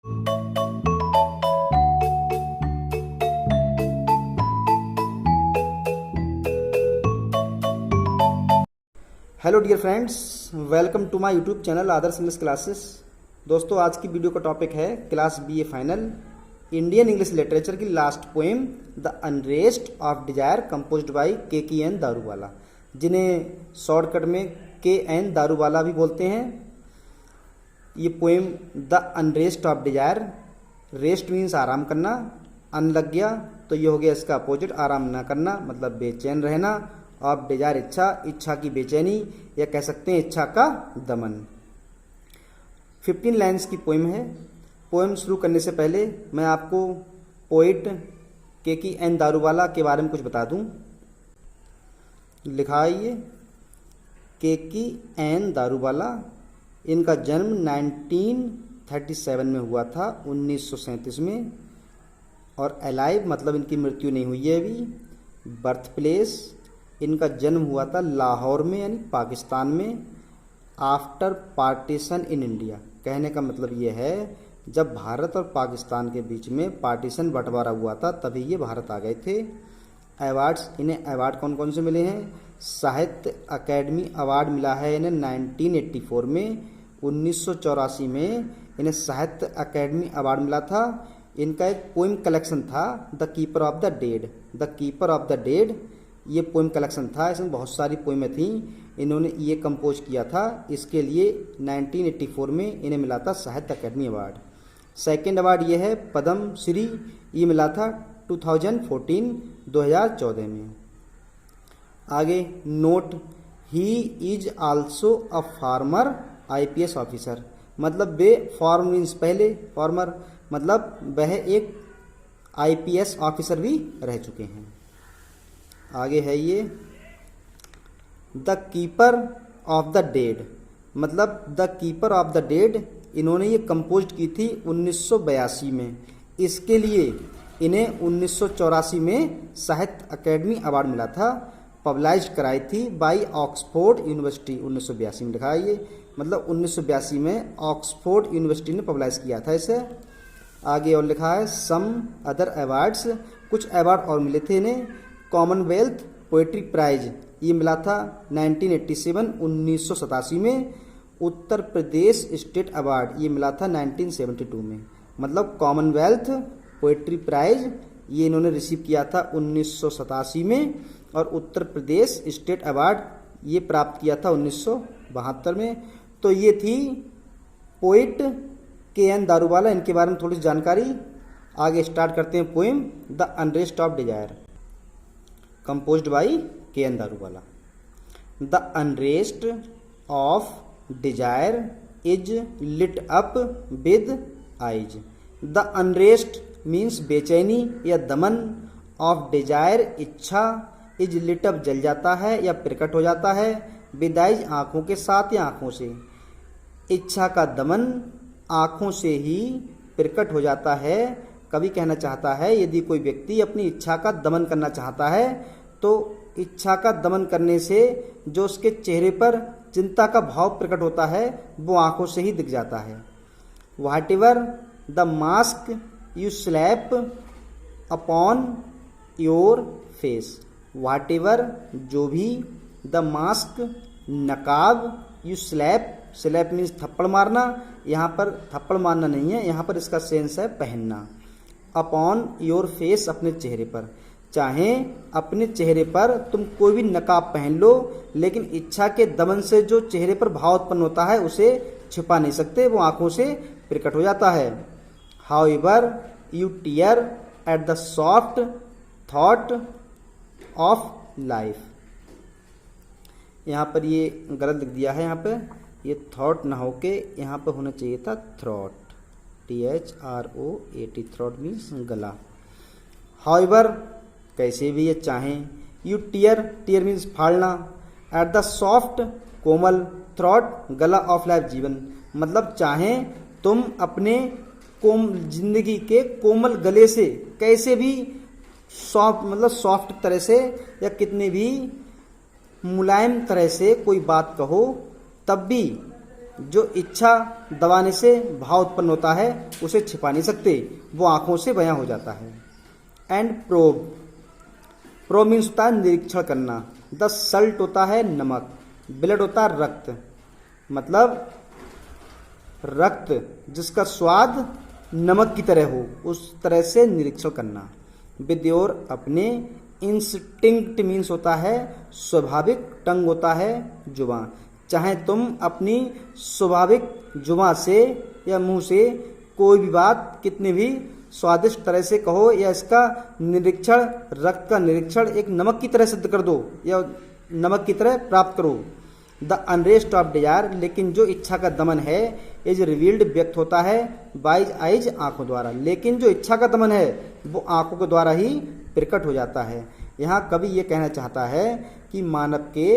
Hello dear friends, welcome to my YouTube channel Adarsh English classes. दोस्तों, आज की video का टॉपिक है class BA final Indian English literature की last poem the unrest of desire composed by K N. Daruwalla, जिन्हें shortcut में K N. Daruwalla भी बोलते हैं। ये poem the unrest of desire, rest means आराम करना, अन लग गया तो ये हो गया इसका अपोजिट आराम ना करना, मतलब बेचैन रहना। ऑफ डिजायर इच्छा, इच्छा की बेचैनी, या कह सकते हैं इच्छा का दमन। 15 लाइन्स की पोएम है। पोएम शुरू करने से पहले मैं आपको पोइट के.एन. दारूवाला के बारे में कुछ बता दूं। लिखा है ये के.एन. दारूवाला, इनका जन्म 1937 में हुआ था, 1937 में। और अलाइव मतलब इनकी मृत्यु नहीं हुई है अभी। बर्थ प्लेस, इनका जन्म हुआ था लाहौर में यानी पाकिस्तान में। आफ्टर पार्टीशन इन इंडिया, कहने का मतलब ये है जब भारत और पाकिस्तान के बीच में पार्टीशन बंटवारा हुआ था तभी ये भारत आ गए थे। अवार्ड्स, इन्हें अवार्ड कौन कौन से मिले हैं? साहित्य अकेडमी अवार्ड मिला है इन्हें 1984 में। 1984 में इन्हें साहित्य अकेडमी अवार्ड मिला था। इनका एक पोइम कलेक्शन था the keeper of the dead. The keeper of the dead ये पोइम कलेक्शन था, इसमें बहुत सारी पोइमें थीं। इन्होंने ये कंपोज किया था, इसके लिए 1984 में इन्हें मिला था साहित्य अकेडमी अवार्ड। सेकंड अवार्ड ये है पद्म श्री, ये मिला था 2014 में। आगे note, he is also a farmer IPS officer, मतलब वे फॉर्म मीन्स पहले, फॉर्मर मतलब वह एक आईपीएस ऑफिसर भी रह चुके हैं। आगे है ये the keeper of the dead, मतलब the keeper of the dead इन्होंने ये कंपोज की थी 1982 में। इसके लिए इन्हें 1984 में साहित्य अकेडमी अवार्ड मिला था। पब्लाइज कराई थी बाय ऑक्सफोर्ड यूनिवर्सिटी, 1982 में लिखा है ये, मतलब 1982 में ऑक्सफोर्ड यूनिवर्सिटी ने पब्लाइज किया था इसे। आगे और लिखा है सम अदर अवार्ड्स, कुछ अवार्ड और मिले थे इन्हें। कॉमनवेल्थ पोएट्री प्राइज ये मिला था 1987 में। उत्तर प्रदेश स्टेट अवार्ड ये मिला था 1972 में, मतलब कॉमनवेल्थ पोएट्री प्राइज ये इन्होंने रिसीव किया था 1987 में, और उत्तर प्रदेश स्टेट अवार्ड ये प्राप्त किया था 1972 में। तो ये थी पोइट के.एन. दारूवाला, इनके बारे में थोड़ी जानकारी। आगे स्टार्ट करते हैं poem the unrest of Dzire composed by K. N.. Daruwalla. The unrest of desire is lit up with eyes. The unrest means बेचैनी या दमन, of desire इच्छा, is lit up जल जाता है या प्रकट हो जाता है, with eyes आँखों के साथ या आँखों से। इच्छा का दमन आँखों से ही प्रकट हो जाता है। कवि कहना चाहता है यदि कोई व्यक्ति अपनी इच्छा का दमन करना चाहता है तो इच्छा का दमन करने से जो उसके चेहरे पर चिंता का भाव प्रकट होता है वो आंखों से ही दिख जाता है। What ever the mask you slab upon your face, what ever जो भी, द मास्क नकाब, यू स्लैप, स्लैप मीन्स थप्पड़ मारना, यहाँ पर थप्पड़ मारना नहीं है, यहाँ पर इसका सेंस है पहनना। अपॉन योर फेस अपने चेहरे पर, चाहे अपने चेहरे पर तुम कोई भी नकाब पहन लो, लेकिन इच्छा के दमन से जो चेहरे पर भाव उत्पन्न होता है उसे छिपा नहीं सकते, वो आंखों से प्रकट हो जाता है। However you tear at the soft thought of life, यहाँ पर ये गलत लिख दिया है, यहाँ पे ये थॉट ना होके यहाँ पर होना चाहिए था थ्रॉट, THROAT, थ्रॉट मीन्स गला। हाउएवर कैसे भी ये चाहें, यू टीयर, टीयर मीन्स फाड़ना, एट द सॉफ्ट कोमल, थ्रॉट गला ऑफ लाइफ जीवन, मतलब चाहें तुम अपने जिंदगी के कोमल गले से कैसे भी सॉफ्ट, मतलब सॉफ्ट तरह से या कितने भी मुलायम तरह से कोई बात कहो, तब भी जो इच्छा दबाने से भाव उत्पन्न होता है उसे छिपा नहीं सकते, वो आंखों से बयां हो जाता है। एंड प्रोब, प्रोब मीन्स होता है निरीक्षण करना। द सल्ट होता है नमक, ब्लड होता है रक्त, मतलब रक्त जिसका स्वाद नमक की तरह हो, उस तरह से निरीक्षण करना। विद योर, अपने। इंस्टिंक्ट मीन्स होता है स्वाभाविक, टंग होता है जुबान। चाहे तुम अपनी स्वाभाविक जुबान से या मुंह से कोई भी बात कितनी भी स्वादिष्ट तरह से कहो, या इसका निरीक्षण, रक्त का निरीक्षण एक नमक की तरह सिद्ध कर दो या नमक की तरह प्राप्त करो। द अनरेस्ट ऑफ डिजायर, लेकिन जो इच्छा का दमन है, इज रिवील्ड, व्यक्त होता है बाइज आइज, आंखों द्वारा। लेकिन जो इच्छा का दमन है वो आंखों के द्वारा ही प्रकट हो जाता है। यहाँ कवि ये कहना चाहता है कि मानव के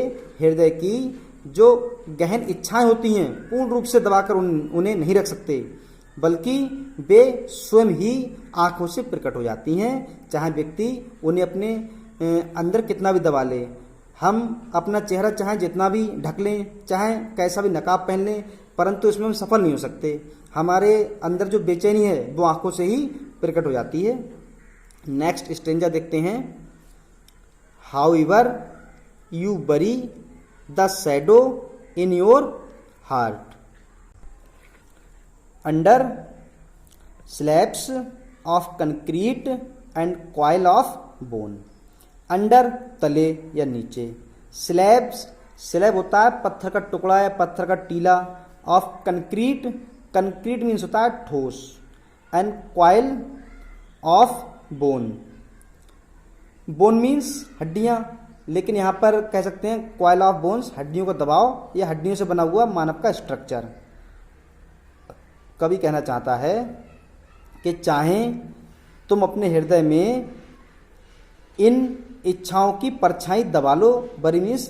हृदय की जो गहन इच्छाएं होती हैं पूर्ण रूप से दबाकर उन्हें नहीं रख सकते, बल्कि वे स्वयं ही आंखों से प्रकट हो जाती हैं, चाहे व्यक्ति उन्हें अपने अंदर कितना भी दबा ले। हम अपना चेहरा चाहे जितना भी ढक लें, चाहे कैसा भी नकाब पहन लें, परंतु इसमें हम सफल नहीं हो सकते। हमारे अंदर जो बेचैनी है वो आंखों से ही प्रकट हो जाती है। नेक्स्ट स्टेंजा देखते हैं। हाउएवर यू बरी the shadow in your heart, under slabs of concrete and coil of bone. Under, तले या नीचे। स्लैब्स, स्लैब होता है पत्थर का टुकड़ा या पत्थर का टीला। ऑफ कंक्रीट, कंक्रीट मीन्स होता है ठोस। And coil of bone, bone means हड्डियां, लेकिन यहां पर कह सकते हैं कॉइल ऑफ बोन्स, हड्डियों का दबाव या हड्डियों से बना हुआ मानव का स्ट्रक्चर। कवि कहना चाहता है कि चाहे तुम अपने हृदय में इन इच्छाओं की परछाई दबा लो। बरी मीन्स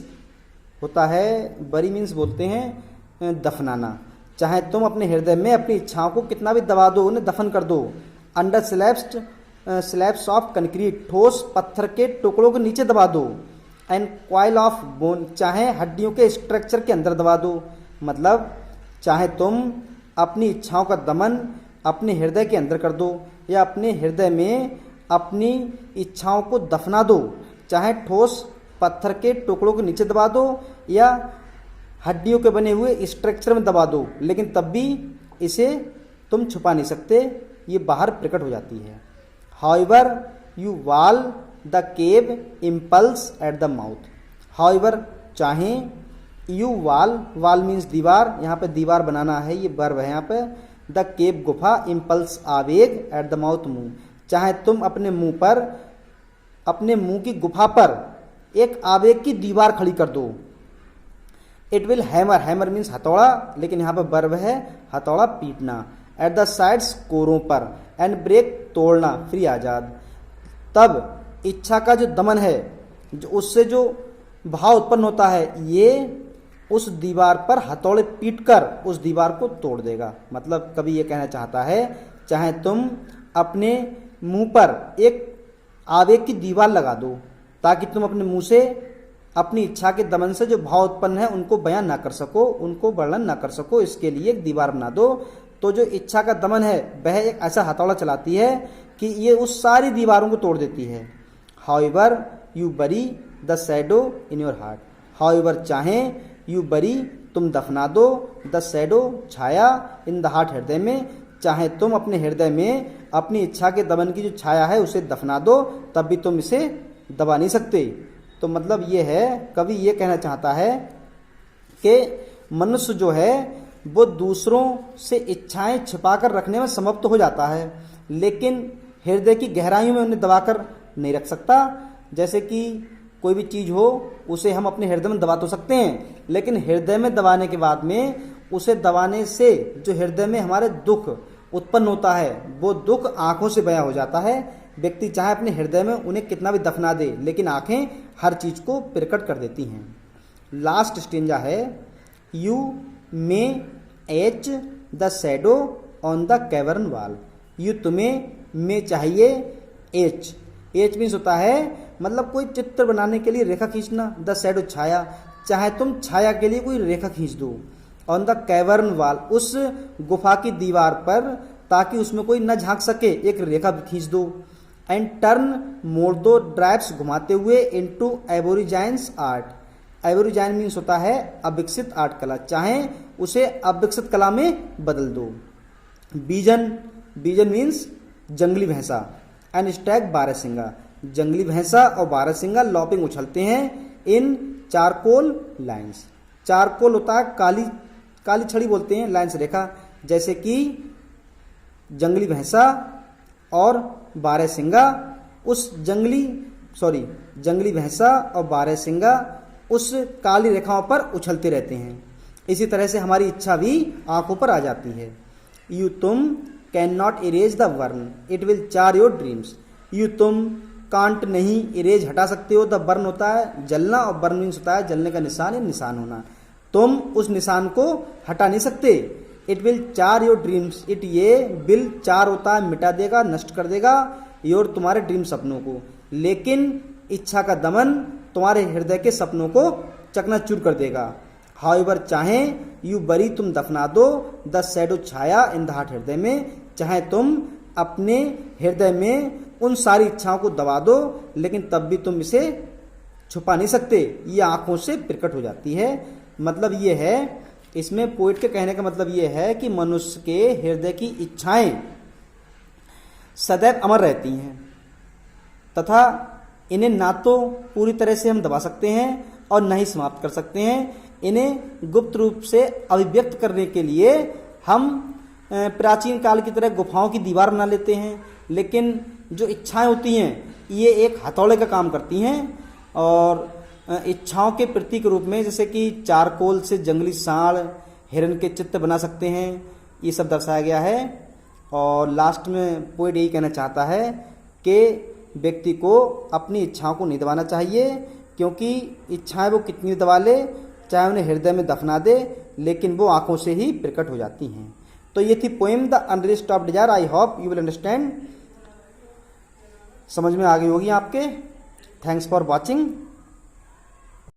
होता है, बरी मीन्स बोलते हैं दफनाना। चाहे तुम अपने हृदय में अपनी इच्छाओं को कितना भी दबा दो, उन्हें दफन कर दो। अंडर स्लैब्स ऑफ कंक्रीट, ठोस पत्थर के टुकड़ों के नीचे दबा दो। एंड कॉइल ऑफ बोन, चाहे हड्डियों के स्ट्रक्चर के अंदर दबा दो। मतलब चाहे तुम अपनी इच्छाओं का दमन अपने हृदय के अंदर कर दो, या अपने हृदय में अपनी इच्छाओं को दफना दो, चाहे ठोस पत्थर के टुकड़ों के नीचे दबा दो या हड्डियों के बने हुए स्ट्रक्चर में दबा दो, लेकिन तब भी इसे तुम छुपा नहीं सकते, ये बाहर प्रकट हो जाती है। हाउएवर यू वाल the cave impulse at the mouth. However, चाहे यू वाल, वाल मीन्स दीवार, यहाँ पे दीवार बनाना है, ये वर्ब है यहाँ पे। द केव, गुफा, इम्पल्स, आवेग, एट द माउथ, मुंह। चाहे तुम अपने मुंह पर, अपने मुंह की गुफा पर एक आवेग की दीवार खड़ी कर दो। It will hammer, hammer means हथौड़ा, लेकिन यहाँ पर वर्ब है हथौड़ा पीटना। एट द साइड्स, कोरों पर। एंड ब्रेक, तोड़ना, फ्री, आजाद। तब इच्छा का जो दमन है, जो उससे जो भाव उत्पन्न होता है, ये उस दीवार पर हथौड़े पीटकर उस दीवार को तोड़ देगा। मतलब कभी ये कहना चाहता है, चाहे तुम अपने मुंह पर एक आवेग की दीवार लगा दो, ताकि तुम अपने मुंह से अपनी इच्छा के दमन से जो भाव उत्पन्न है उनको बयान ना कर सको, उनको वर्णन ना कर सको, इसके लिए एक दीवार बना दो। तो जो इच्छा का दमन है वह एक ऐसा हथौड़ा चलाती है कि ये उस सारी दीवारों को तोड़ देती है। हाउएवर यू बरी the shadow in your heart. However, चाहे यू बरी, तुम दफना दो, the shadow, Chhaya, in the heart, हृदय में। चाहे तुम अपने हृदय में अपनी इच्छा के दमन की जो छाया है उसे दफना दो, तब भी तुम इसे दबा नहीं सकते। तो मतलब ये है, कवि ये कहना चाहता है कि मनुष्य जो है वो दूसरों से इच्छाएं छिपाकर रखने में समर्थ हो जाता है, लेकिन हृदय की गहराइयों में उन्हें दबाकर नहीं रख सकता। जैसे कि कोई भी चीज़ हो, उसे हम अपने हृदय में दबा तो सकते हैं, लेकिन हृदय में दबाने के बाद में उसे दबाने से जो हृदय में हमारे दुख उत्पन्न होता है, वो दुख आंखों से बयां हो जाता है। व्यक्ति चाहे अपने हृदय में उन्हें कितना भी दफना दे, लेकिन आंखें हर चीज को प्रकट कर देती हैं। लास्ट स्टेंजा है, you may H the shadow on the cavern wall. You, तुम्हें, में चाहिए, एच, एच मीन्स होता है मतलब कोई चित्र बनाने के लिए रेखा खींचना। द शैडो, छाया, चाहे तुम छाया के लिए कोई रेखा खींच दो। ऑन द कैवर्न वॉल, उस गुफा की दीवार पर, ताकि उसमें कोई न झांक सके, एक रेखा खींच दो। एंड टर्न, मोड़ दो, ड्राइव्स घुमाते हुए, इनटू एबोरिजाइंस आर्ट, एबोरिजाइन मीन्स होता है अविकसित आर्ट कला, चाहे उसे अविकसित कला में बदल दो। बीजन, बीजन मीन्स जंगली भैंसा। एंड स्टैग, बारहसिंगा, जंगली भैंसा और बारहसिंगा लॉपिंग उछलते हैं इन चारकोल लाइन्स। चारकोल होता है काली, काली छड़ी बोलते हैं, लाइन्स रेखा, जैसे कि जंगली भैंसा और बारहसिंगा उस जंगली भैंसा और बारहसिंगा उस काली रेखाओं पर उछलते रहते हैं। इसी तरह से हमारी इच्छा भी आंखों पर आ जाती है। यू तुम can not erase the burn, it will चार योर ड्रीम्स। यू तुम कांट नहीं, इरेज हटा सकते हो, द बर्न होता है जलना और बर्न मीन्स होता है जलने का निशान या निशान होना। तुम उस निशान को हटा नहीं सकते। इट विल चार योर ड्रीम्स, इट ये विल चार होता है मिटा देगा, नष्ट कर देगा, योर तुम्हारे ड्रीम सपनों को, लेकिन इच्छा का दमन तुम्हारे हृदय के सपनों को चकनाचूर कर देगा। हाउएवर, चाहे, यू बरी, तुम दफना दो, the shadow, Chhaya, in the heart, हृदय में, चाहे तुम अपने हृदय में उन सारी इच्छाओं को दबा दो, लेकिन तब भी तुम इसे छुपा नहीं सकते, ये आंखों से प्रकट हो जाती है। मतलब ये है, इसमें पोइट के कहने का मतलब ये है कि मनुष्य के हृदय की इच्छाएं सदैव अमर रहती हैं तथा इन्हें ना तो पूरी तरह से हम दबा सकते हैं और न ही समाप्त कर सकते हैं। इन्हें गुप्त रूप से अभिव्यक्त करने के लिए हम प्राचीन काल की तरह गुफाओं की दीवार बना लेते हैं, लेकिन जो इच्छाएं होती हैं ये एक हथौड़े का काम करती हैं और इच्छाओं के प्रतीक रूप में, जैसे कि चारकोल से जंगली सांड, हिरन के चित्र बना सकते हैं, ये सब दर्शाया गया है। और लास्ट में पोएट यही कहना चाहता है कि व्यक्ति को अपनी इच्छाओं को नहीं दबाना चाहिए, क्योंकि इच्छाएं वो कितनी दबा ले, चाहे उन्हें हृदय में दफना दे, लेकिन वो आंखों से ही प्रकट हो जाती हैं। तो ये थी poem the unrest of desire. I hope you will understand. समझ में आ गई होगी आपके। Thanks for watching.